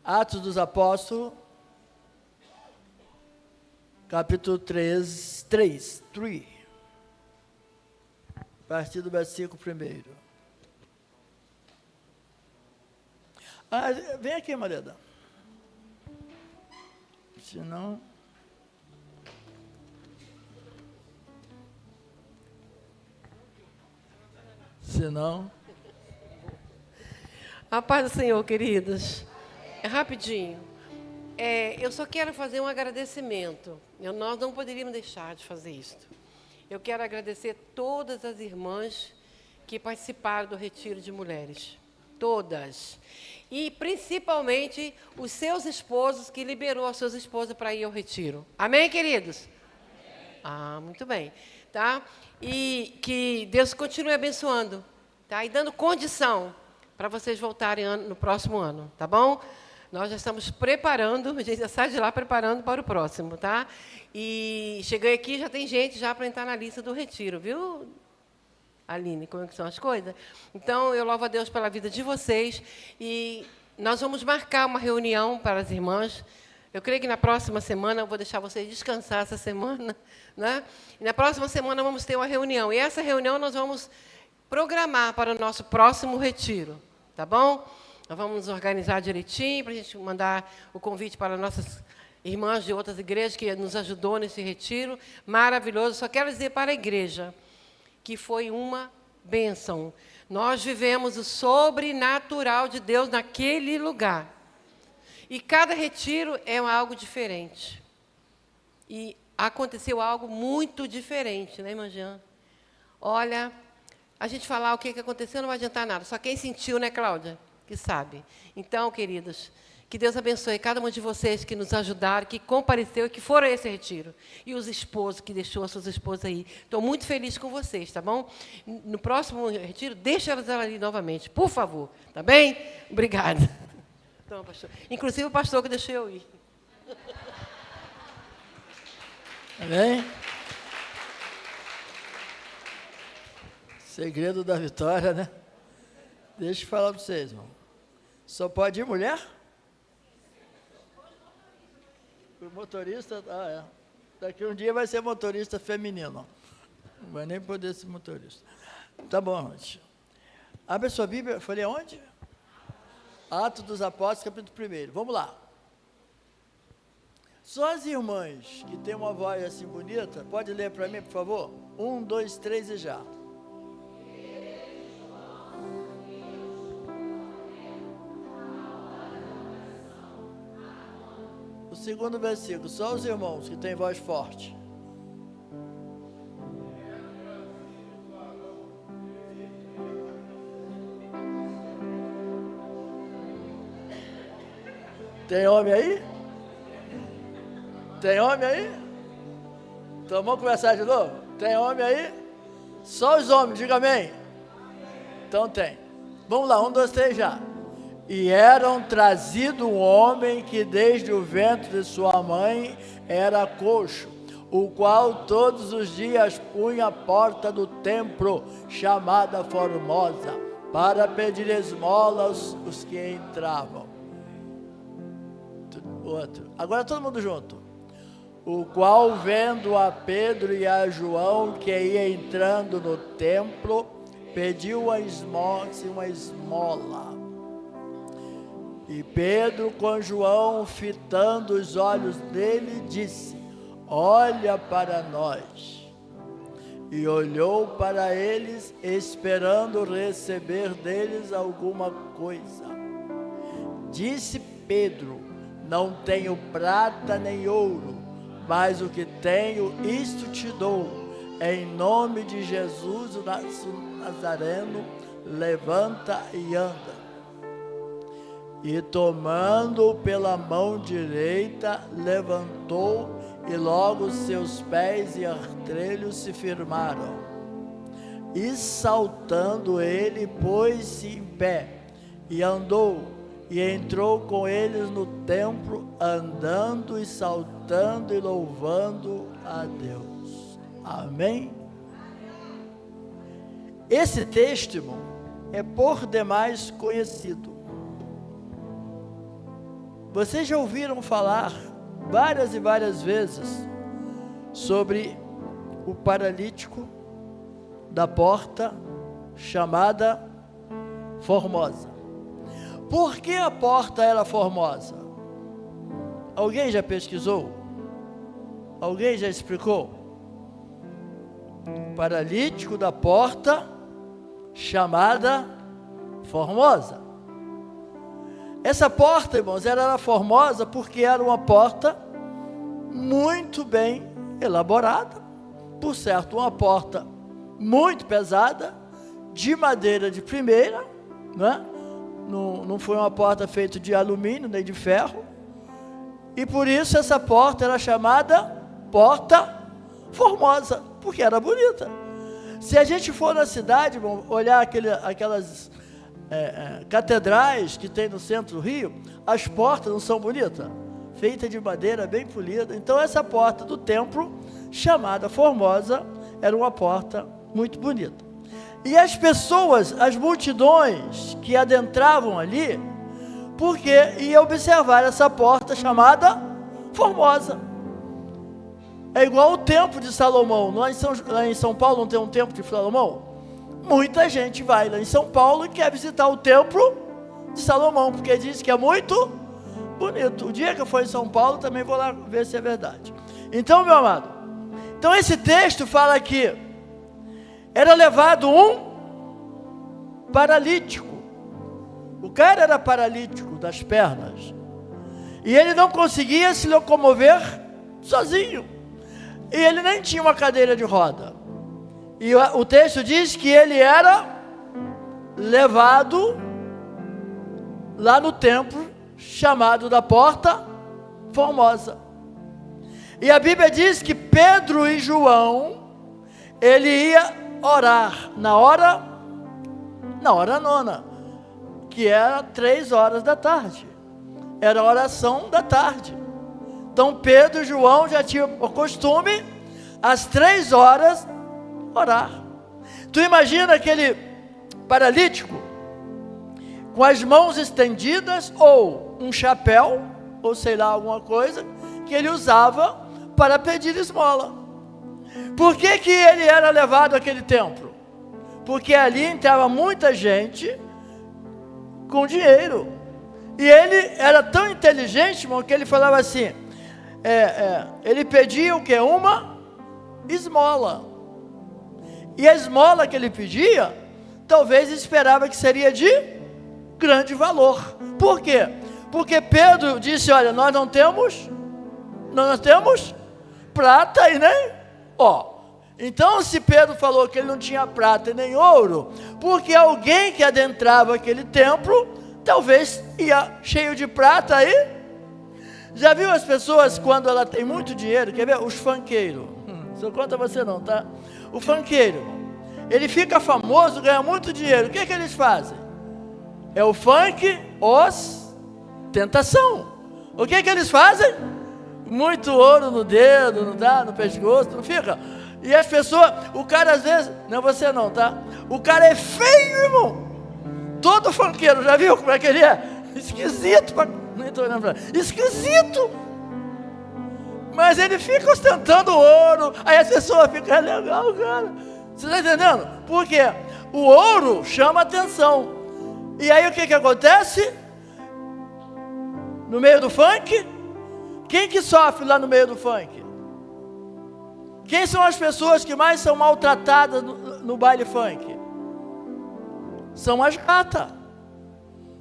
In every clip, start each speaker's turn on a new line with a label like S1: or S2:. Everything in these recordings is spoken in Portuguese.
S1: Atos dos Apóstolos, capítulo 3, a partir do versículo 1. Vem aqui, Mareda. Senão...
S2: A paz do Senhor, queridos. Rapidinho. Eu só quero fazer um agradecimento. Nós não poderíamos deixar de fazer isso. Eu quero agradecer todas as irmãs que participaram do Retiro de Mulheres. Todas. E, principalmente, os seus esposos, que liberou as suas esposas para ir ao Retiro. Amém, queridos? Muito bem. Tá? E que Deus continue abençoando. Tá? E dando condição para vocês voltarem no próximo ano, tá bom? Nós já estamos preparando, a gente já sai de lá preparando para o próximo, tá? E cheguei aqui, já tem gente já para entrar na lista do retiro, viu, Aline, como é que são as coisas? Então, eu louvo a Deus pela vida de vocês e nós vamos marcar uma reunião para as irmãs. Eu creio que na próxima semana, eu vou deixar vocês descansar essa semana, né? E na próxima semana vamos ter uma reunião, e essa reunião nós vamos programar para o nosso próximo retiro. Tá bom? Nós vamos nos organizar direitinho para a gente mandar o convite para nossas irmãs de outras igrejas que nos ajudou nesse retiro. Maravilhoso. Só quero dizer para a igreja que foi uma bênção. Nós vivemos o sobrenatural de Deus naquele lugar. E cada retiro é algo diferente. E aconteceu algo muito diferente, né, irmã Jean? Olha... A gente falar o que aconteceu não vai adiantar nada. Só quem sentiu, né, Cláudia? Que sabe. Então, queridos, que Deus abençoe cada um de vocês que nos ajudaram, que compareceu e que foram a esse retiro. E os esposos, que deixou as suas esposas aí. Estou muito feliz com vocês, tá bom? No próximo retiro, deixa elas ali novamente, por favor. Tá bem? Obrigada. Então, pastor. Inclusive o pastor que deixou eu ir.
S1: Tá bem? Segredo da vitória, né? Deixa eu falar para vocês, irmão. Só pode ir mulher? O motorista, daqui um dia vai ser motorista feminino. Não vai nem poder ser motorista. Tá bom, gente. Abre a sua Bíblia, falei aonde? Atos dos Apóstolos, capítulo 1. Vamos lá. Só as irmãs que têm uma voz assim bonita, pode ler para mim, por favor? 1, 2, 3 e já. O segundo versículo, só os irmãos que têm voz forte. Tem homem aí? Tem homem aí? Então vamos conversar de novo? Tem homem aí? Só os homens, diga amém. Então tem. Vamos lá, 1, 2, 3 já. E eram trazido um homem que desde o ventre de sua mãe era coxo, o qual todos os dias punha a porta do templo, chamada Formosa, para pedir esmolas os que entravam. Outro. Agora todo mundo junto. O qual, vendo a Pedro e a João que ia entrando no templo, pediu uma esmola. E Pedro, com João, fitando os olhos dele, disse: olha para nós. E olhou para eles, esperando receber deles alguma coisa. Disse Pedro: não tenho prata nem ouro, mas o que tenho, isto te dou. Em nome de Jesus o Nazareno, levanta e anda. E tomando-o pela mão direita, levantou, e logo seus pés e artrelhos se firmaram. E saltando ele, pôs-se em pé, e andou, e entrou com eles no templo, andando e saltando e louvando a Deus. Amém? Esse texto, irmão, é por demais conhecido. Vocês já ouviram falar várias e várias vezes sobre o paralítico da porta chamada Formosa? Por que a porta era formosa? Alguém já pesquisou? Alguém já explicou? O paralítico da porta chamada Formosa. Essa porta, irmãos, era formosa porque era uma porta muito bem elaborada. Por certo, uma porta muito pesada, de madeira de primeira, né? Não foi uma porta feita de alumínio nem de ferro. E por isso essa porta era chamada Porta Formosa, porque era bonita. Se a gente for na cidade, irmão, olhar aquelas catedrais que tem no centro do Rio, as portas não são bonitas? Feita de madeira bem polida. Então essa porta do templo, chamada Formosa, era uma porta muito bonita. E as pessoas, as multidões que adentravam ali, porque ia observar essa porta chamada Formosa. É igual o templo de Salomão. Lá em São Paulo não tem um templo de Salomão? Muita gente vai lá em São Paulo e quer visitar o templo de Salomão, porque diz que é muito bonito. O dia que eu for em São Paulo também vou lá ver se é verdade. Então, meu amado, então esse texto fala que era levado um paralítico. O cara era paralítico das pernas e ele não conseguia se locomover sozinho, e ele nem tinha uma cadeira de roda. E o texto diz que ele era levado lá no templo chamado da Porta Formosa. E a Bíblia diz que Pedro e João, ele ia orar na hora nona, que era 3 horas da tarde. Era a oração da tarde. Então Pedro e João já tinham o costume, às 3 horas, orar. Tu imagina aquele paralítico com as mãos estendidas, ou um chapéu, ou sei lá, alguma coisa que ele usava para pedir esmola. Por que que ele era levado àquele templo? Porque ali entrava muita gente com dinheiro. E ele era tão inteligente, irmão, que ele falava assim, ele pedia o quê? Uma esmola. E a esmola que ele pedia, talvez esperava que seria de grande valor. Por quê? Porque Pedro disse, olha, nós não temos prata e nem ó. Então, se Pedro falou que ele não tinha prata e nem ouro, porque alguém que adentrava aquele templo, talvez ia cheio de prata aí. Já viu as pessoas quando ela tem muito dinheiro? Quer ver? Os funkeiros. Isso não conta você não, tá? O funkeiro, ele fica famoso, ganha muito dinheiro. O que que eles fazem? É o funk ostentação. O que que eles fazem? Muito ouro no dedo, não dá, no pescoço, não fica? E as pessoas, o cara às vezes, não é você não, tá? O cara é feio, irmão. Todo funkeiro, já viu como é que ele é? Esquisito, nem tô olhando pra ele. Esquisito. Mas ele fica ostentando ouro, aí as pessoas ficam, é legal, cara. Você está entendendo? Por quê? O ouro chama atenção. E aí o que que acontece? No meio do funk, quem que sofre lá no meio do funk? Quem são as pessoas que mais são maltratadas no baile funk? São as gatas.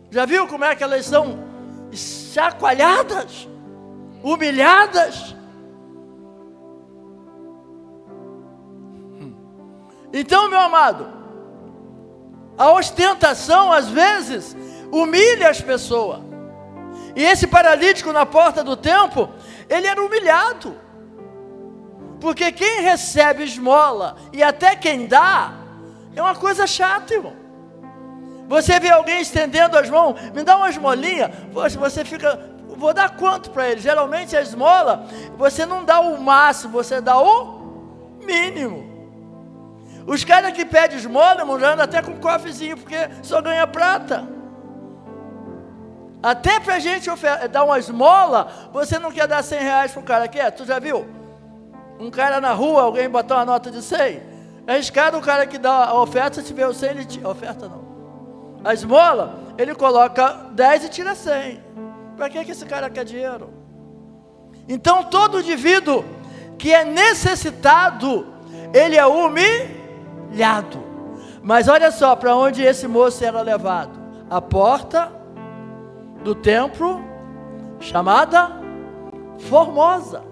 S1: Já viu como é que elas são chacoalhadas, humilhadas? Então, meu amado, a ostentação às vezes humilha as pessoas. E esse paralítico na porta do templo, ele era humilhado. Porque quem recebe esmola e até quem dá, é uma coisa chata, irmão. Você vê alguém estendendo as mãos, me dá uma esmolinha, poxa, você fica, vou dar quanto para ele? Geralmente a esmola, você não dá o máximo, você dá o mínimo. Os caras que pedem esmola, irmão, já andam até com um cofrezinho, porque só ganha prata. Até para a gente dar uma esmola, você não quer dar 100 reais para o cara, quer? Tu já viu? Um cara na rua, alguém botar uma nota de 100? É arriscado o cara que dá a oferta, se vê o 100, ele tira. A oferta não. A esmola, ele coloca 10 e tira 100. Para que esse cara quer dinheiro? Então, todo indivíduo que é necessitado, ele é humilhado. Mas olha só para onde esse moço era levado. A porta do templo, chamada Formosa.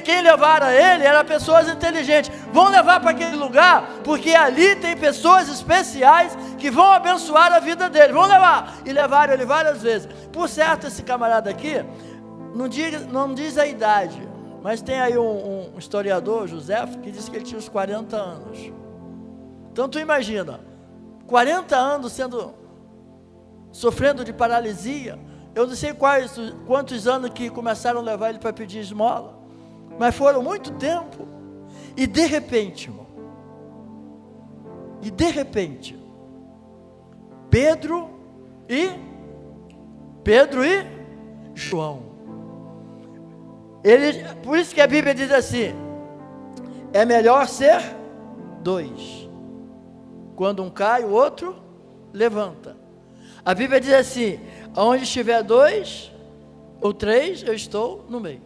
S1: Quem levaram ele eram pessoas inteligentes. Vão levar para aquele lugar, porque ali tem pessoas especiais que vão abençoar a vida dele. Vão levar. E levaram ele várias vezes. Por certo, esse camarada aqui, não diz a idade, mas tem aí um historiador, José, que diz que ele tinha uns 40 anos. Então tu imagina, 40 anos sofrendo de paralisia. Eu não sei quantos anos que começaram a levar ele para pedir esmola, mas foram muito tempo. E de repente, irmão, Pedro e João. Por isso que a Bíblia diz assim: é melhor ser 2. Quando um cai, o outro levanta. A Bíblia diz assim: onde estiver 2 ou 3, eu estou no meio.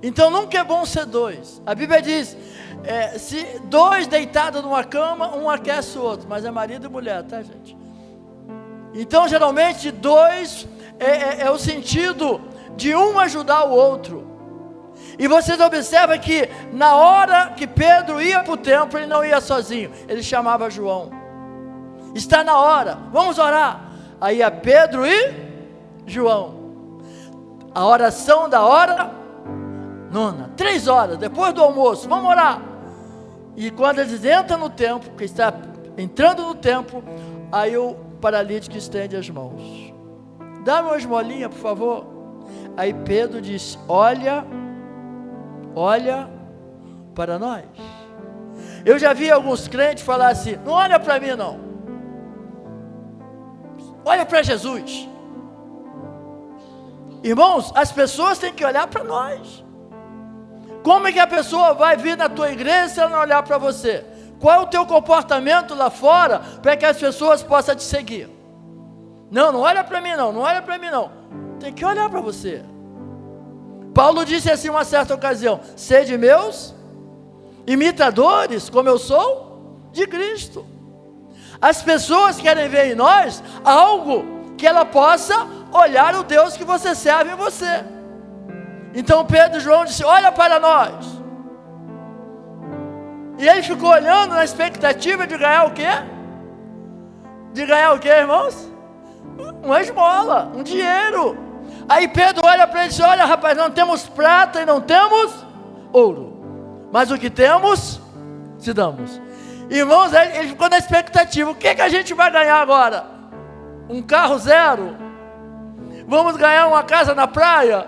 S1: Então nunca é bom ser 2. A Bíblia diz, se 2 deitados numa cama, um aquece o outro. Mas é marido e mulher, tá, gente? Então geralmente 2 é o sentido de um ajudar o outro. E vocês observam que na hora que Pedro ia para o templo, ele não ia sozinho, ele chamava João. Está na hora, vamos orar. Aí ia Pedro e João. A oração da hora nona, 3 horas, depois do almoço, vamos orar. E quando eles entram no templo, que está entrando no templo, aí o paralítico estende as mãos. Dá uma esmolinha, por favor. Aí Pedro disse: olha para nós. Eu já vi alguns crentes falar assim: não olha para mim não, olha para Jesus. Irmãos, as pessoas têm que olhar para nós. Como é que a pessoa vai vir na tua igreja se ela não olhar para você? Qual é o teu comportamento lá fora para que as pessoas possam te seguir? Não olha para mim não olha para mim não. Tem que olhar para você. Paulo disse assim uma certa ocasião: sede meus imitadores, como eu sou de Cristo. As pessoas querem ver em nós algo que ela possa olhar o Deus que você serve em você. Então Pedro e João disse: olha para nós. E ele ficou olhando na expectativa de ganhar o quê? De ganhar o quê, irmãos? Uma esmola, um dinheiro. Aí Pedro olha para ele e diz: olha, rapaz, não temos prata e não temos ouro, mas o que temos, te damos. Irmãos, ele ficou na expectativa: o que a gente vai ganhar agora? Um carro zero? Vamos ganhar uma casa na praia?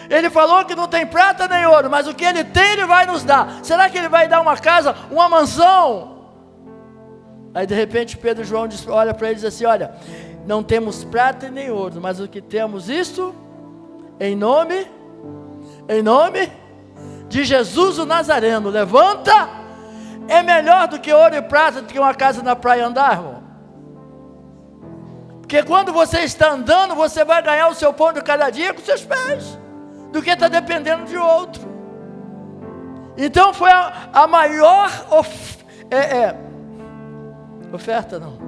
S1: Ele falou que não tem prata nem ouro, mas o que ele tem, ele vai nos dar. Será que ele vai dar uma casa, uma mansão? Aí de repente Pedro e João olha para ele e diz assim: olha, não temos prata nem ouro, mas o que temos, isto, em nome de Jesus o Nazareno, levanta. É melhor do que ouro e prata, do que uma casa na praia andar, irmão. Porque quando você está andando, você vai ganhar o seu pão de cada dia com seus pés, do que está dependendo de outro. Então foi a maior oferta não,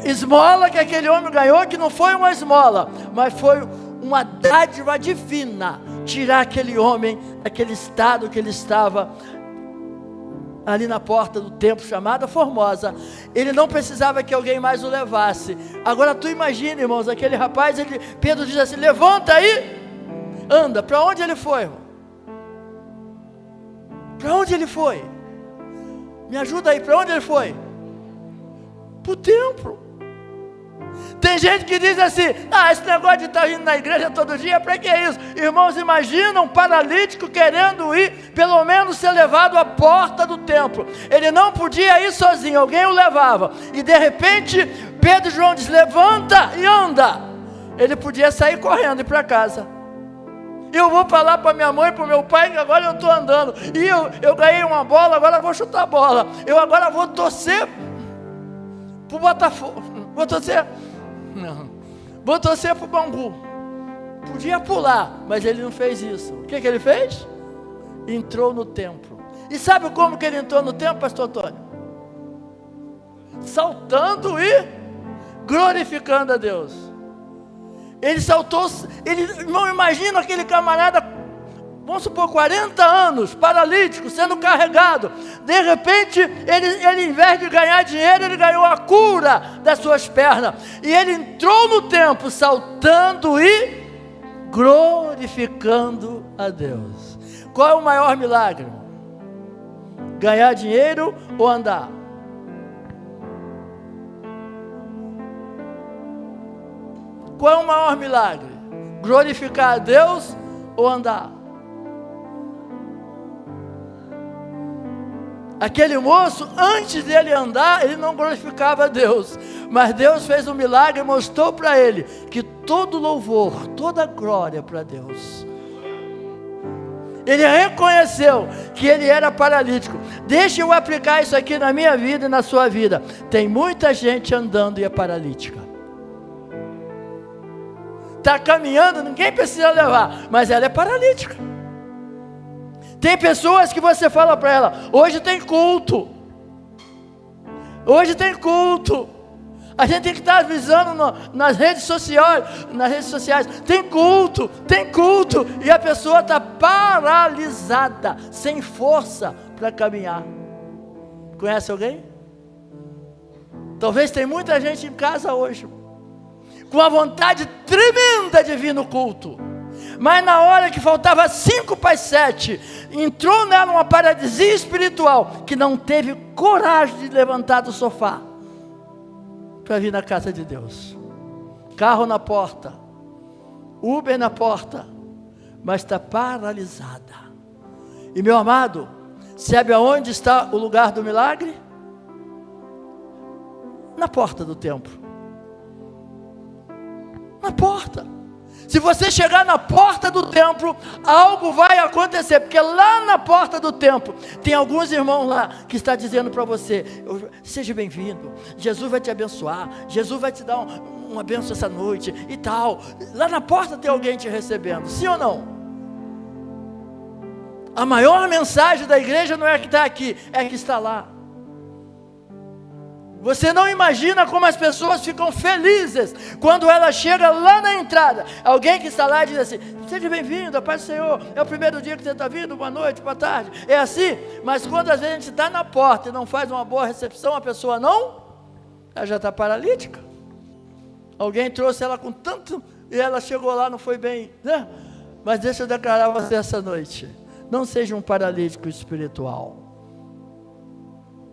S1: esmola que aquele homem ganhou, que não foi uma esmola, mas foi uma dádiva divina, tirar aquele homem daquele estado que ele estava, ali na porta do templo chamada Formosa. Ele não precisava que alguém mais o levasse. Agora tu imagina, irmãos, aquele rapaz, Pedro diz assim: levanta aí, anda. Para onde ele foi, irmão? Para onde ele foi? Me ajuda aí, para onde ele foi? Para o templo. Tem gente que diz assim: esse negócio de estar indo na igreja todo dia, para que é isso? Irmãos, imagina um paralítico querendo ir, pelo menos ser levado à porta do templo. Ele não podia ir sozinho, alguém o levava. E de repente, Pedro e João diz: levanta e anda. ele podia sair correndo e ir para casa. Eu vou falar para minha mãe, para o meu pai, que agora eu estou andando. E eu ganhei uma bola, agora eu vou chutar a bola. Eu agora vou torcer para o Botafogo. Vou torcer para o Bangu. Podia pular, mas ele não fez isso. O que ele fez? Entrou no templo. E sabe como que ele entrou no templo, pastor Antônio? Saltando e glorificando a Deus. Ele saltou, não imagina aquele camarada, vamos supor, 40 anos, paralítico, sendo carregado. De repente, ele em vez de ganhar dinheiro, ele ganhou a cura das suas pernas. E ele entrou no templo, saltando e glorificando a Deus. Qual é o maior milagre? Ganhar dinheiro ou andar? Qual é o maior milagre? Glorificar a Deus ou andar? Aquele moço, antes dele andar, ele não glorificava a Deus. Mas Deus fez um milagre e mostrou para ele que todo louvor, toda glória para Deus. Ele reconheceu que ele era paralítico. Deixa eu aplicar isso aqui na minha vida e na sua vida. Tem muita gente andando e é paralítica. Está caminhando, ninguém precisa levar, mas ela é paralítica. Tem pessoas que você fala para ela, hoje tem culto. Hoje tem culto. A gente tem que estar avisando nas redes sociais, tem culto, e a pessoa está paralisada, sem força para caminhar. Conhece alguém? Talvez tem muita gente em casa hoje, com a vontade tremenda de vir no culto, mas na hora que faltava 5:07, entrou nela uma paralisia espiritual, que não teve coragem de levantar do sofá, para vir na casa de Deus. Carro na porta, Uber na porta, mas está paralisada. E meu amado, sabe aonde está o lugar do milagre? Na porta do templo. Na porta. Se você chegar na porta do templo, algo vai acontecer, porque lá na porta do templo, tem alguns irmãos lá, que está dizendo para você, seja bem-vindo, Jesus vai te abençoar, Jesus vai te dar uma bênção essa noite, e tal. Lá na porta tem alguém te recebendo, sim ou não? A maior mensagem da igreja não é que está aqui, é que está lá. Você não imagina como as pessoas ficam felizes quando ela chega lá na entrada. Alguém que está lá diz assim, seja bem-vindo, a paz do Senhor, é o primeiro dia que você está vindo, boa noite, boa tarde. É assim, mas quando às vezes a gente está na porta e não faz uma boa recepção, a pessoa ela já está paralítica. Alguém trouxe ela com tanto, e ela chegou lá, não foi bem, né? Mas deixa eu declarar a você essa noite, não seja um paralítico espiritual.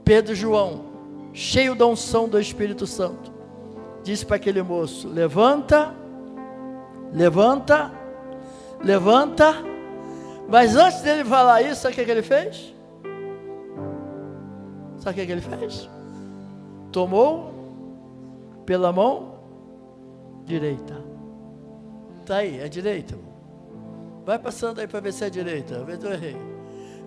S1: Pedro e João, cheio da unção do Espírito Santo, disse para aquele moço, levanta, levanta, levanta. Mas antes dele falar isso, sabe o que ele fez? Sabe o que ele fez? Tomou pela mão direita. Está aí, é direita. Vai passando aí para ver se é direita, vê se eu errei.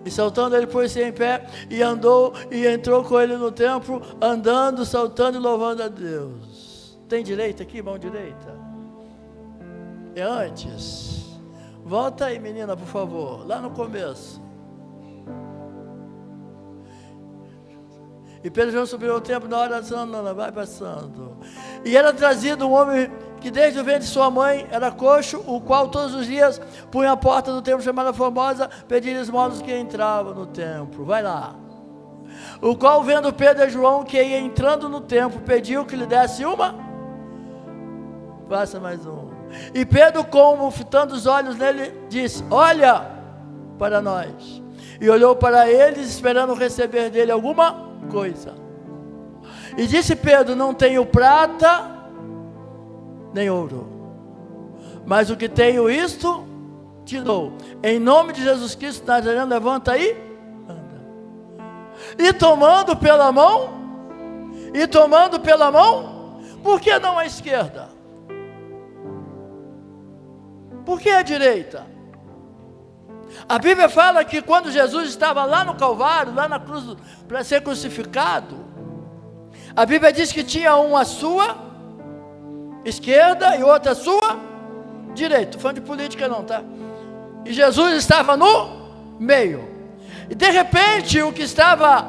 S1: E saltando ele pôs-se em pé, e andou, e entrou com ele no templo, andando, saltando e louvando a Deus. Tem direita aqui, mão direita? É antes. Volta aí, menina, por favor, lá no começo. E Pedro e João subiram ao templo na hora da não, vai passando. E era trazido um homem que desde o ventre de sua mãe era coxo, o qual todos os dias punha a porta do templo chamada Formosa, pedia esmolas que entravam no templo. Vai lá. O qual, vendo Pedro e João que ia entrando no templo, pediu que lhe desse uma. Passa mais um. E Pedro, como fitando os olhos nele, disse, olha para nós. E olhou para eles, esperando receber dele alguma coisa. E disse Pedro, não tenho prata nem ouro, mas o que tenho isto te dou. Em nome de Jesus Cristo Nazareno, levanta aí, anda. E tomando pela mão, por que não a esquerda? Por que a direita? A Bíblia fala que quando Jesus estava lá no Calvário, lá na cruz, para ser crucificado, a Bíblia diz que tinha um à sua esquerda e outro à sua direita. Estou falando de política não, tá? E Jesus estava no meio. E de repente o que estava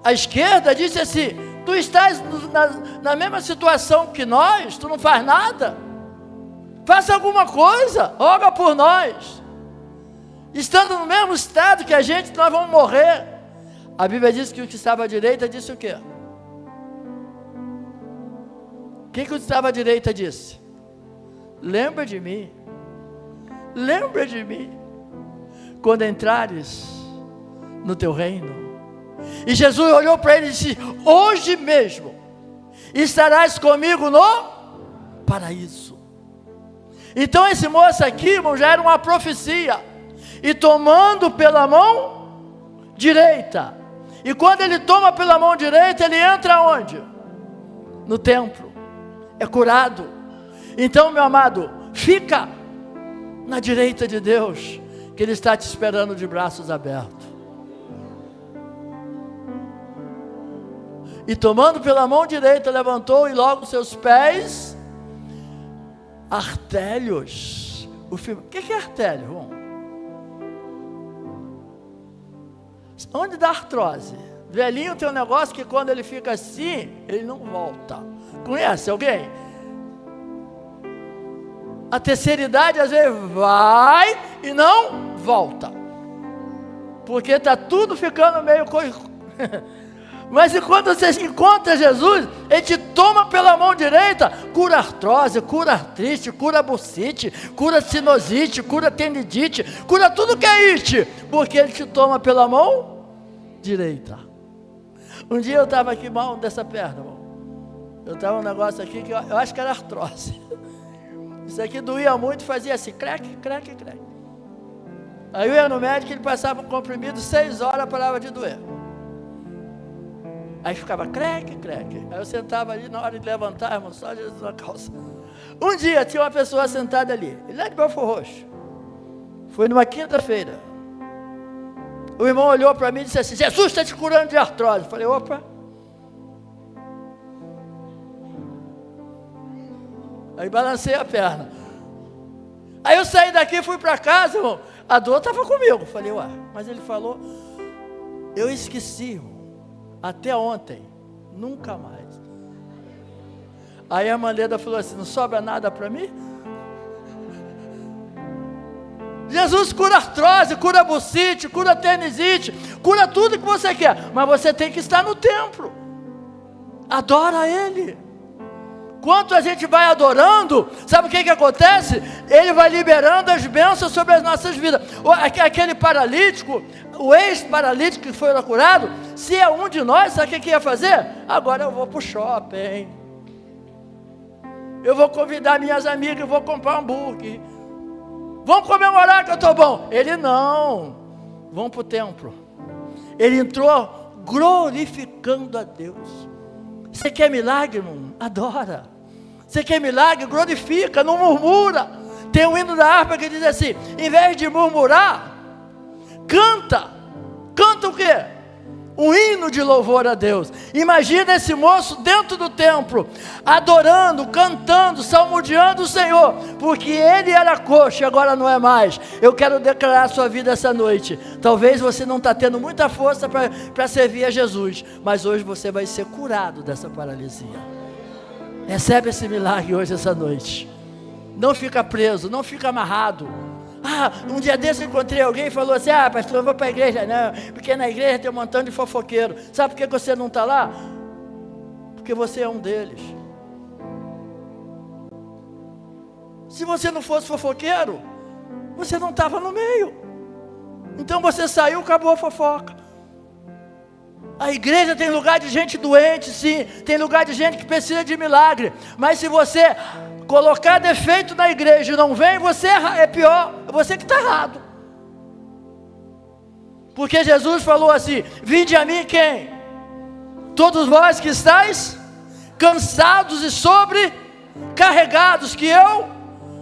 S1: à esquerda disse assim: tu estás na mesma situação que nós, tu não faz nada? Faça alguma coisa, ora por nós. Estando no mesmo estado que a gente, nós vamos morrer. A Bíblia diz que o que estava à direita disse o quê? O que o que estava à direita disse? Lembra de mim. Lembra de mim. Quando entrares no teu reino. E Jesus olhou para ele e disse: hoje mesmo estarás comigo no paraíso. Então esse moço aqui, irmão, já era uma profecia. E tomando pela mão direita. E quando ele toma pela mão direita, ele entra onde? No templo. É curado. Então, meu amado, fica na direita de Deus, que Ele está te esperando de braços abertos. E tomando pela mão direita, levantou e logo seus pés artélios. O que é artélio, irmão? Onde dá artrose? Velhinho tem um negócio que quando ele fica assim, ele não volta. Conhece alguém? A terceira idade às vezes vai e não volta. Porque está tudo ficando meio... Mas e quando você encontra Jesus, Ele te toma pela mão direita, cura artrose, cura artrite, cura bursite, cura sinusite, cura tendinite, cura tudo que é it, porque Ele te toma pela mão direita. Um dia eu estava aqui mal dessa perna, irmão. Eu estava um negócio aqui que eu acho que era artrose. Isso aqui doía muito, fazia assim, crack, crack, crack. Aí eu ia no médico, ele passava um comprimido, 6 horas parava de doer. Aí ficava crack, crack. Aí eu sentava ali na hora de levantar, irmão, só Jesus na calça. Um dia tinha uma pessoa sentada ali, ele lá de Belfor Roxo. Foi numa quinta-feira. O irmão olhou para mim e disse assim: Jesus está te curando de artrose. Eu falei: opa. Aí balancei a perna. Aí eu saí daqui e fui para casa, irmão. A dor estava comigo. Eu falei: ué, mas ele falou. Eu esqueci, irmão. Até ontem, nunca mais. Aí a Maneda falou assim: não sobra nada para mim? Jesus cura artrose, cura bursite, cura tendinite, cura tudo que você quer, mas você tem que estar no templo. Adora Ele. Quanto a gente vai adorando, sabe o que acontece? Ele vai liberando as bênçãos sobre as nossas vidas. Aquele paralítico, o ex-paralítico que foi curado, se é um de nós, sabe o que ia fazer? Agora eu vou para o shopping, eu vou convidar minhas amigas, eu vou comprar um hambúrguer, vamos comemorar que eu estou bom. Ele não, vamos para o templo. Ele entrou glorificando a Deus. Você quer milagre, irmão? Adora. Você quer milagre? Glorifica, não murmura. Tem um hino da harpa que diz assim: em vez de murmurar, canta. Canta o quê? Um hino de louvor a Deus. Imagina esse moço dentro do templo, adorando, cantando, salmodiando o Senhor, porque ele era coxo e agora não é mais. Eu quero declarar a sua vida essa noite. Talvez você não está tendo muita força para servir a Jesus, mas hoje você vai ser curado dessa paralisia. Recebe esse milagre hoje, essa noite. Não fica preso, não fica amarrado. Um dia desse eu encontrei alguém e falou assim: pastor, eu vou para a igreja. Não, porque na igreja tem um montão de fofoqueiro. Sabe por que você não está lá? Porque você é um deles. Se você não fosse fofoqueiro, você não estava no meio. Então você saiu, acabou a fofoca. A igreja tem lugar de gente doente, sim. Tem lugar de gente que precisa de milagre. Mas se você colocar defeito na igreja e não vem, você é pior. É você que está errado. Porque Jesus falou assim: vinde a mim quem? Todos vós que estáis cansados e sobrecarregados, que eu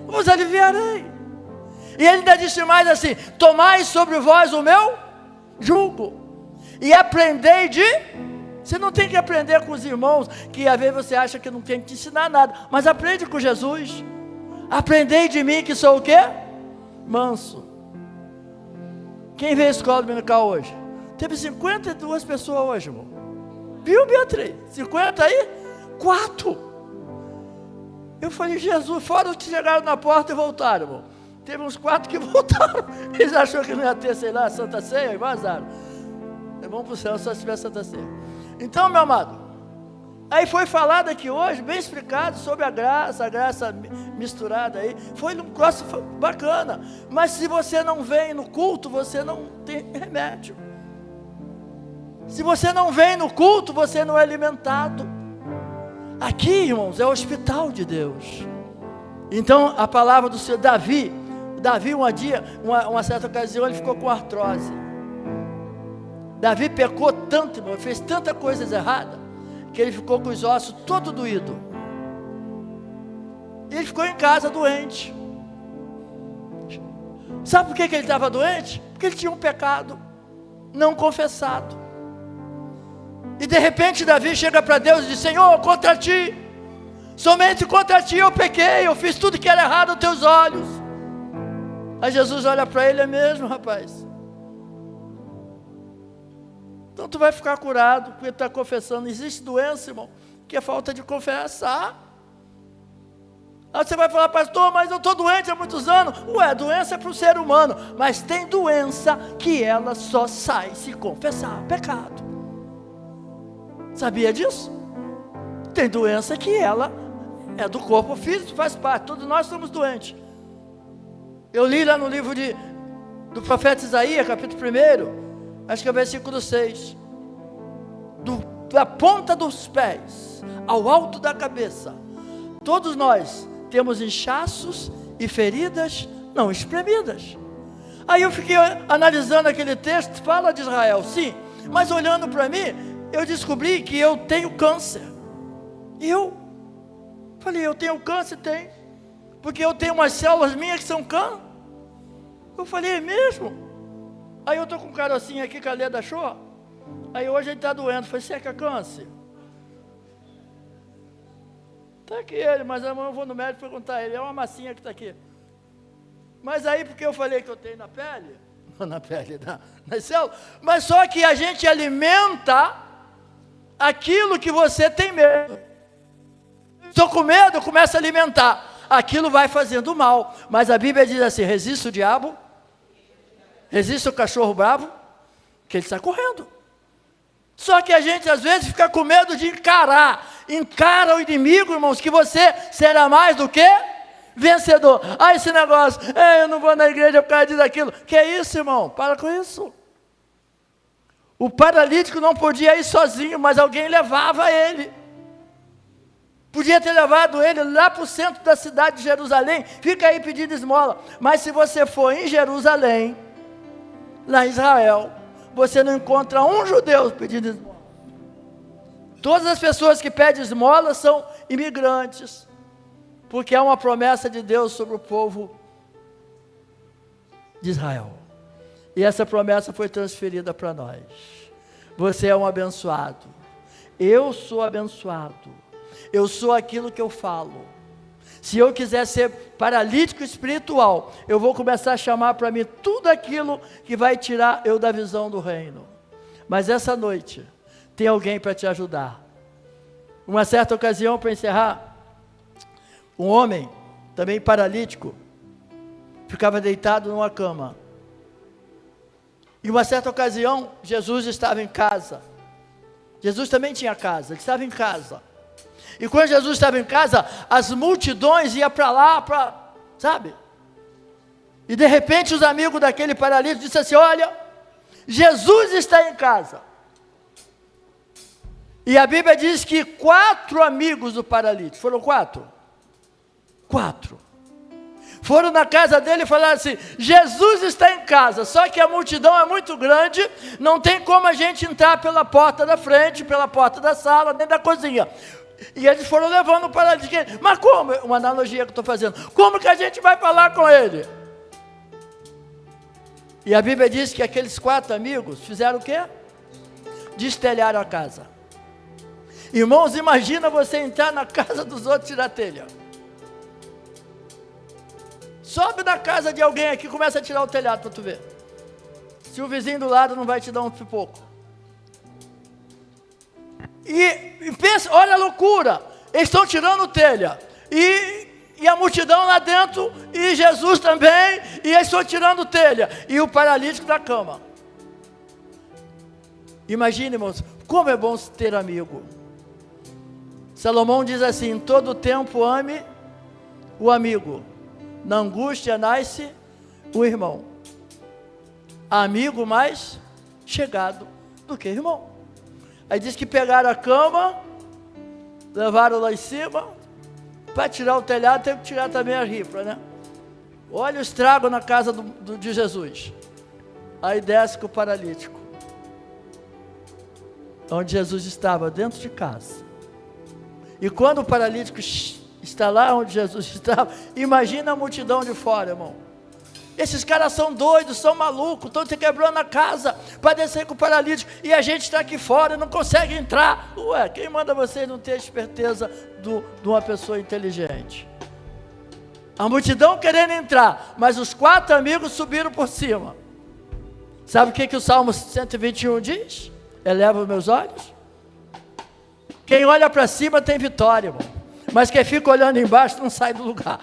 S1: vos aliviarei. E ele ainda disse mais assim: tomai sobre vós o meu jugo, e aprendei de... Você não tem que aprender com os irmãos, que às vezes você acha que não tem que te ensinar nada, mas aprende com Jesus. Aprendei de mim que sou o quê? Manso. Quem veio à escola dominical hoje? Teve 52 pessoas hoje, irmão. Viu, Beatriz? 50 aí? 4. Eu falei: Jesus, fora os que chegaram na porta e voltaram, irmão. Teve uns 4 que voltaram. Eles acharam que não ia ter, sei lá, Santa Ceia e vazaram. Vamos para o céu só se tiver Santa Ceia. Então, meu amado, aí foi falado aqui hoje, bem explicado, sobre a graça misturada aí. Foi um troço bacana. Mas se você não vem no culto, você não tem remédio. Se você não vem no culto, você não é alimentado. Aqui, irmãos, é o hospital de Deus. Então, a palavra do Senhor, Davi, uma certa ocasião, ele ficou com artrose. Davi pecou tanto, irmão, fez tanta coisa errada, que ele ficou com os ossos todo doído. E ele ficou em casa doente. Sabe por que ele estava doente? Porque ele tinha um pecado não confessado. E de repente Davi chega para Deus e diz: Senhor, contra ti, somente contra ti eu pequei, eu fiz tudo que era errado aos teus olhos. Aí Jesus olha para ele: é mesmo, rapaz? Então tu vai ficar curado, porque tu está confessando. Existe doença, irmão, que é falta de confessar. Aí você vai falar: pastor, mas eu estou doente há muitos anos. Ué, doença é para o ser humano, mas tem doença que ela só sai se confessar pecado. Sabia disso? Tem doença que ela é do corpo físico, faz parte, todos nós somos doentes. Eu li lá no livro do profeta Isaías, capítulo 1, acho que é o versículo 6. Da ponta dos pés ao alto da cabeça, todos nós temos inchaços e feridas não espremidas. Aí eu fiquei analisando aquele texto, fala de Israel, sim, mas olhando para mim, eu descobri que eu tenho câncer. E eu falei: eu tenho câncer? Tenho. Porque eu tenho umas células minhas que são câncer. Eu falei: é mesmo? Aí eu estou com um carocinho aqui que a Leda achou. Aí hoje ele está doendo. Eu falei: você é que é câncer? Está aqui ele, mas amanhã eu vou no médico perguntar a ele. É uma massinha que está aqui. Mas aí, porque eu falei que eu tenho na pele, não na pele, nas células, mas só que a gente alimenta aquilo que você tem medo. Estou com medo, começa a alimentar. Aquilo vai fazendo mal. Mas a Bíblia diz assim: resista o diabo, resista o cachorro bravo, que ele está correndo. Só que a gente às vezes fica com medo de encara o inimigo, irmãos, que você será mais do que vencedor. Ah, esse negócio, eu não vou na igreja por causa disso, daquilo. Que é isso, irmão? Para com isso. O paralítico não podia ir sozinho, mas alguém levava ele. Podia ter levado ele lá para o centro da cidade de Jerusalém, fica aí pedindo esmola. Mas se você for em Jerusalém, lá em Israel, você não encontra um judeu pedindo esmola. Todas as pessoas que pedem esmola são imigrantes, porque é uma promessa de Deus sobre o povo de Israel. E essa promessa foi transferida para nós. Você é um abençoado. Eu sou abençoado. Eu sou aquilo que eu falo. Se eu quiser ser paralítico espiritual, eu vou começar a chamar para mim tudo aquilo que vai tirar eu da visão do reino. Mas essa noite, tem alguém para te ajudar. Uma certa ocasião, para encerrar, um homem, também paralítico, ficava deitado numa cama. E uma certa ocasião, Jesus estava em casa. Jesus também tinha casa, ele estava em casa. E quando Jesus estava em casa, as multidões iam para lá, sabe? E de repente os amigos daquele paralítico disseram assim: olha, Jesus está em casa. E a Bíblia diz que 4 amigos do paralítico, foram 4? 4. Foram na casa dele e falaram assim: Jesus está em casa, só que a multidão é muito grande, não tem como a gente entrar pela porta da frente, pela porta da sala, nem da cozinha. E eles foram levando o paralítico. Mas como? Uma analogia que eu estou fazendo. Como que a gente vai falar com ele? E a Bíblia diz que aqueles 4 amigos fizeram o quê? Destelharam a casa. Irmãos, imagina você entrar na casa dos outros e tirar a telha. Sobe na casa de alguém aqui e começa a tirar o telhado para tu ver. Se o vizinho do lado não vai te dar um pipoco. E pensa, olha a loucura. Eles estão tirando telha. E a multidão lá dentro, e Jesus também, e eles estão tirando telha. E o paralítico da cama. Imagine, irmãos, como é bom ter amigo. Salomão diz assim: em todo tempo ame o amigo. Na angústia nasce o irmão. Amigo mais chegado do que irmão. Aí diz que pegaram a cama, levaram lá em cima, para tirar o telhado teve que tirar também a ripa, né? Olha o estrago na casa de Jesus. Aí desce com o paralítico, onde Jesus estava, dentro de casa. E quando o paralítico está lá onde Jesus estava, imagina a multidão de fora, irmão. Esses caras são doidos, são malucos, estão se quebrando a casa para descer com o paralítico, e a gente está aqui fora e não consegue entrar. Ué, quem manda vocês não ter a esperteza de uma pessoa inteligente? A multidão querendo entrar, mas os 4 amigos subiram por cima. Sabe o que o Salmo 121 diz? Eleva os meus olhos. Quem olha para cima tem vitória, irmão. Mas quem fica olhando embaixo não sai do lugar.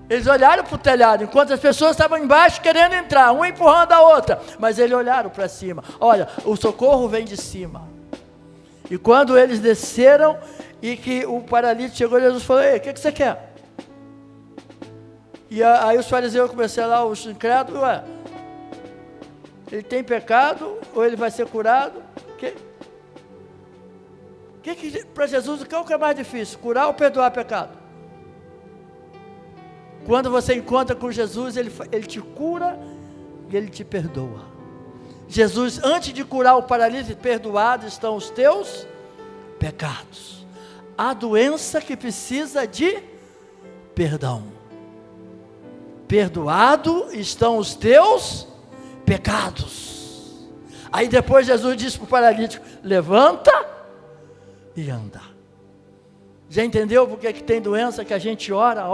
S1: Eles olharam para o telhado, enquanto as pessoas estavam embaixo querendo entrar, um empurrando a outra, mas eles olharam para cima. Olha, o socorro vem de cima. E quando eles desceram, e que o paralítico chegou, Jesus falou: ei, o que você quer? E aí os fariseus começaram lá, os incrédulos: ué, ele tem pecado, ou ele vai ser curado? Para Jesus, o que é mais difícil, curar ou perdoar pecado? Quando você encontra com Jesus, ele te cura e ele te perdoa. Jesus, antes de curar o paralítico, perdoados estão os teus pecados. A doença que precisa de perdão. Perdoado estão os teus pecados. Aí depois Jesus disse para o paralítico: levanta e anda. Já entendeu porque que tem doença que a gente ora?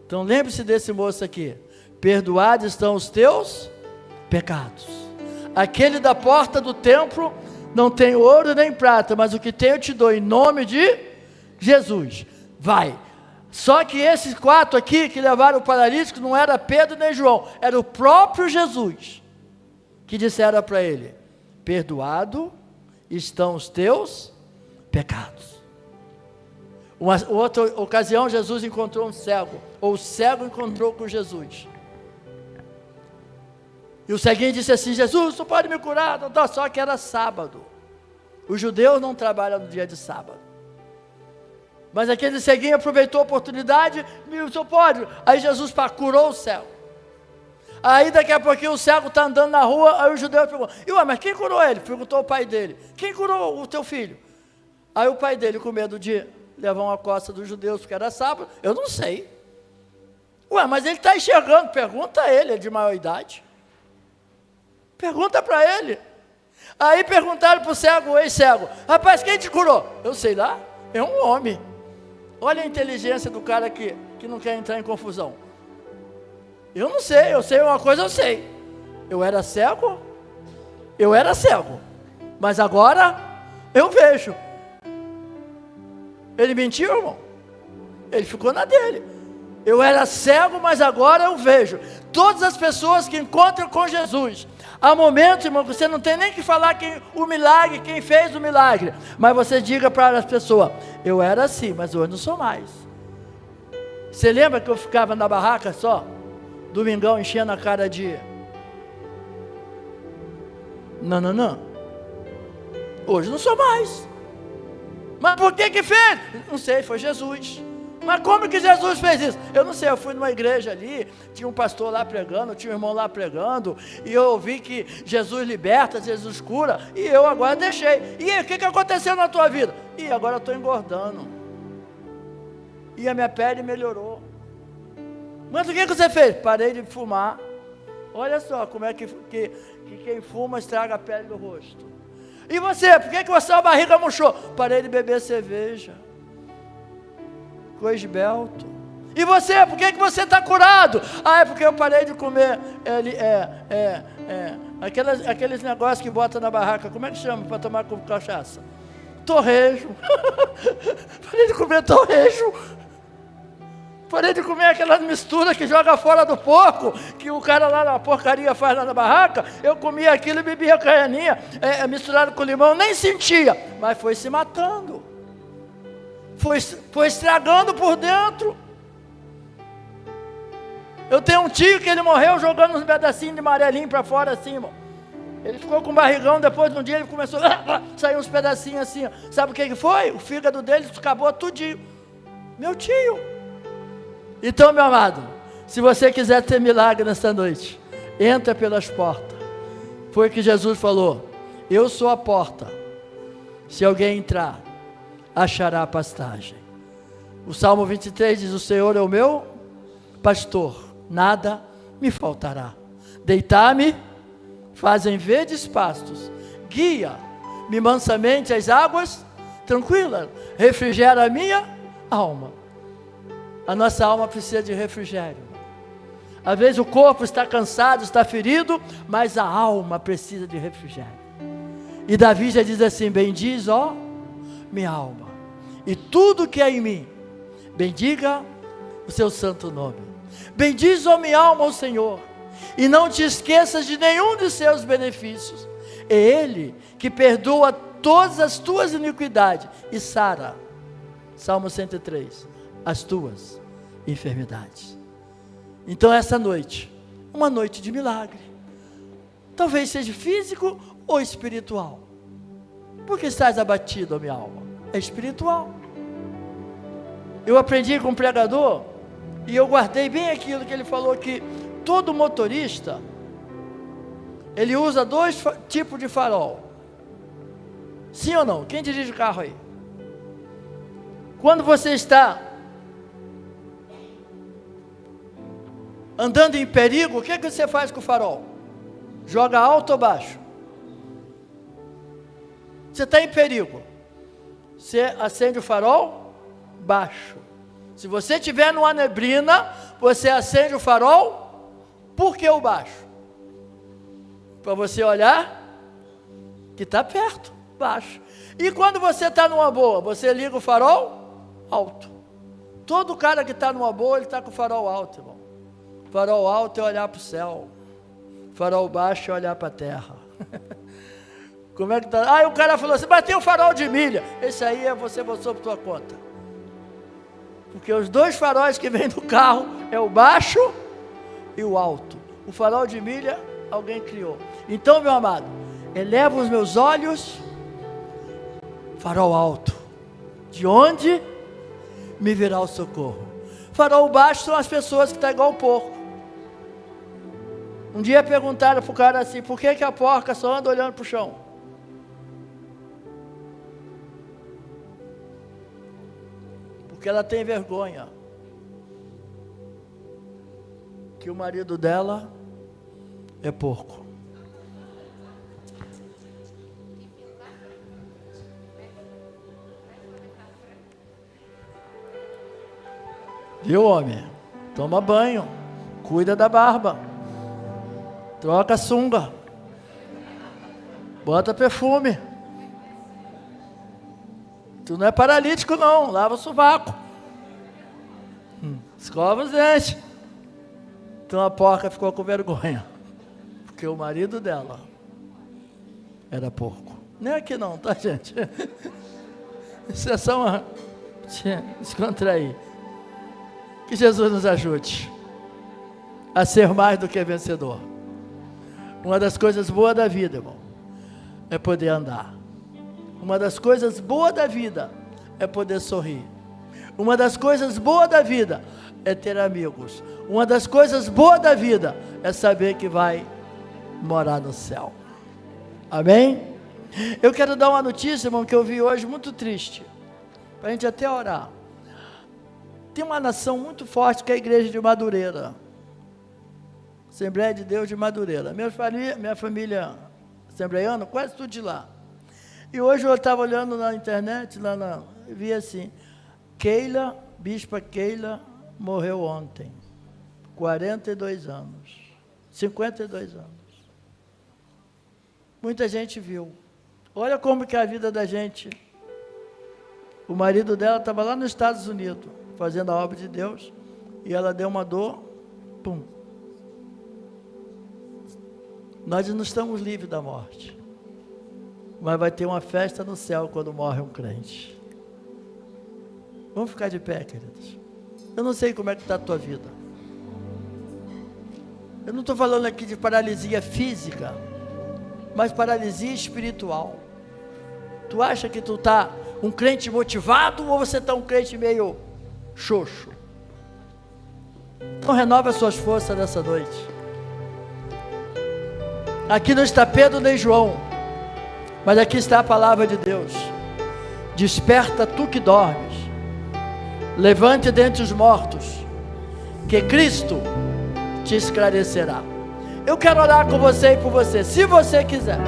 S1: Então lembre-se desse moço aqui: perdoados estão os teus pecados. Aquele da porta do templo não tem ouro nem prata, mas o que tem eu te dou, em nome de Jesus. Vai. Só que esses 4 aqui que levaram o paralítico não era Pedro nem João, era o próprio Jesus que disseram para ele: perdoado estão os teus pecados. Outra ocasião, Jesus encontrou um cego, ou o cego encontrou com Jesus. E o ceguinho disse assim: Jesus, tu pode me curar? Só que era sábado. Os judeus não trabalham no dia de sábado. Mas aquele ceguinho aproveitou a oportunidade: o senhor pode? Aí Jesus curou o cego. Aí daqui a pouquinho o cego está andando na rua, aí o judeu perguntou: mas quem curou ele? Perguntou o pai dele: quem curou o teu filho? Aí o pai dele, com medo de levar uma costa dos judeus, porque era sábado: eu não sei. Mas ele está enxergando. Pergunta a ele, é de maior idade. Pergunta para ele. Aí perguntaram para o cego, o ex-cego: rapaz, quem te curou? Eu sei lá, é um homem. Olha a inteligência do cara que não quer entrar em confusão. Eu não sei, eu sei uma coisa, eu sei. Eu era cego, mas agora eu vejo. Ele mentiu, irmão? Ele ficou na dele. Eu era cego, mas agora eu vejo. Todas as pessoas que encontram com Jesus, há momentos, irmão, que você não tem nem que falar quem fez o milagre, mas você diga para as pessoas: eu era assim, mas hoje não sou mais. Você lembra que eu ficava na barraca só, domingão, enchendo a cara de não, hoje não sou mais. Mas por que fez? Não sei, foi Jesus. Mas como que Jesus fez isso? Eu não sei, eu fui numa igreja ali, tinha um pastor lá pregando, tinha um irmão lá pregando, e eu ouvi que Jesus liberta, Jesus cura, e eu agora deixei. E aí, o que aconteceu na tua vida? E agora eu estou engordando. E a minha pele melhorou. Mas o que você fez? Parei de fumar. Olha só como é que quem fuma estraga a pele do rosto. E você, por que a sua barriga murchou? Parei de beber cerveja. Ficou esbelto. E você, por que você está curado? É porque eu parei de comer aqueles negócios que bota na barraca. Como é que chama para tomar com cachaça? Torresmo. Parei de comer torresmo. Parei de comer aquelas misturas que joga fora do porco, que o cara lá na porcaria faz lá na barraca. Eu comia aquilo e bebia caianinha, misturado com limão, nem sentia, mas foi se matando. Foi estragando por dentro. Eu tenho um tio que ele morreu jogando uns pedacinhos de amarelinho para fora assim, irmão. Ele ficou com um barrigão, depois de um dia ele começou a sair uns pedacinhos assim. Sabe o que foi? O fígado dele acabou tudinho. Meu tio. Então, meu amado, se você quiser ter milagre nesta noite, entra pelas portas. Foi o que Jesus falou: eu sou a porta. Se alguém entrar, achará a pastagem. O Salmo 23 diz: o Senhor é o meu pastor, nada me faltará. Deitar-me, fazem verdes pastos, guia-me mansamente às águas tranquilas, refrigera a minha alma. A nossa alma precisa de refrigério. Às vezes o corpo está cansado, está ferido, mas a alma precisa de refrigério. E Davi já diz assim: bendiz, ó, minha alma, e tudo que é em mim, bendiga o seu santo nome. Bendiz, ó minha alma, ao Senhor, e não te esqueças de nenhum de seus benefícios. É Ele que perdoa todas as tuas iniquidades e sara, Salmo 103, as tuas enfermidades. Então essa noite, uma noite de milagre, talvez seja físico ou espiritual. Por que estás abatido, ó minha alma? É espiritual. Eu aprendi com um pregador, e eu guardei bem aquilo que ele falou, que todo motorista, ele usa 2 tipos de farol. Sim ou não? Quem dirige o carro aí? Quando você está andando em perigo, o que você faz com o farol? Joga alto ou baixo? Você está em perigo, você acende o farol baixo. Se você estiver numa neblina, você acende o farol, por que o baixo? Para você olhar que está perto, baixo. E quando você está numa boa, você liga o farol alto. Todo cara que está numa boa, ele está com o farol alto, irmão. Farol alto é olhar para o céu, farol baixo é olhar para a terra. Como é que está? O cara falou assim: bateu o farol de milha. Esse aí é você botou por tua conta. Porque os 2 faróis que vêm do carro é o baixo e o alto. O farol de milha alguém criou. Então, meu amado, eleva os meus olhos, farol alto, de onde me virá o socorro? Farol baixo são as pessoas que estão igual o porco. Um dia perguntaram para o cara assim: por que a porca só anda olhando para o chão? Porque ela tem vergonha que o marido dela é porco. Viu, homem? Toma banho, cuida da barba, troca a sunga, bota perfume. Tu não é paralítico não, lava o sovaco, escova os dentes. Então a porca ficou com vergonha, porque o marido dela era porco. Nem aqui não, tá, gente? Isso é só uma... descontrair. Que Jesus nos ajude a ser mais do que vencedor. Uma das coisas boas da vida, irmão, é poder andar. Uma das coisas boas da vida é poder sorrir. Uma das coisas boas da vida é ter amigos. Uma das coisas boas da vida é saber que vai morar no céu. Amém? Eu quero dar uma notícia, irmão, que eu vi hoje muito triste, para a gente até orar. tem uma nação muito forte que é a igreja de Madureira. Assembleia de Deus de Madureira. Minha família assembleiana, quase tudo de lá. E hoje eu estava olhando na internet, vi assim, Bispa Keila morreu ontem, 42 anos, 52 anos. Muita gente viu. Olha como que é a vida da gente. O marido dela estava lá nos Estados Unidos, fazendo a obra de Deus, e ela deu uma dor, pum. Nós não estamos livres da morte, mas vai ter uma festa no céu quando morre um crente. Vamos ficar de pé, queridos. Eu não sei como é que está a tua vida. Eu não estou falando aqui de paralisia física, mas paralisia espiritual. Tu acha que tu está um crente motivado ou você está um crente meio xoxo? Então renova as suas forças nessa noite. Aqui não está Pedro nem João, mas aqui está a palavra de Deus. Desperta tu que dormes, levante dentre os mortos, que Cristo te esclarecerá. Eu quero orar com você e por você, se você quiser.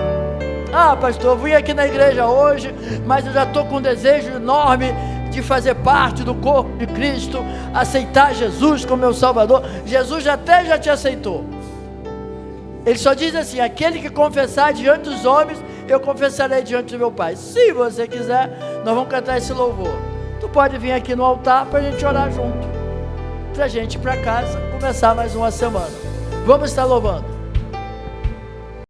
S1: Ah, pastor, eu vim aqui na igreja hoje, mas eu já estou com um desejo enorme de fazer parte do corpo de Cristo, aceitar Jesus como meu Salvador. Jesus já te aceitou. Ele só diz assim: aquele que confessar diante dos homens, eu confessarei diante do meu Pai. Se você quiser, nós vamos cantar esse louvor. Tu pode vir aqui no altar para a gente orar junto, para a gente ir para casa, começar mais uma semana. Vamos estar louvando.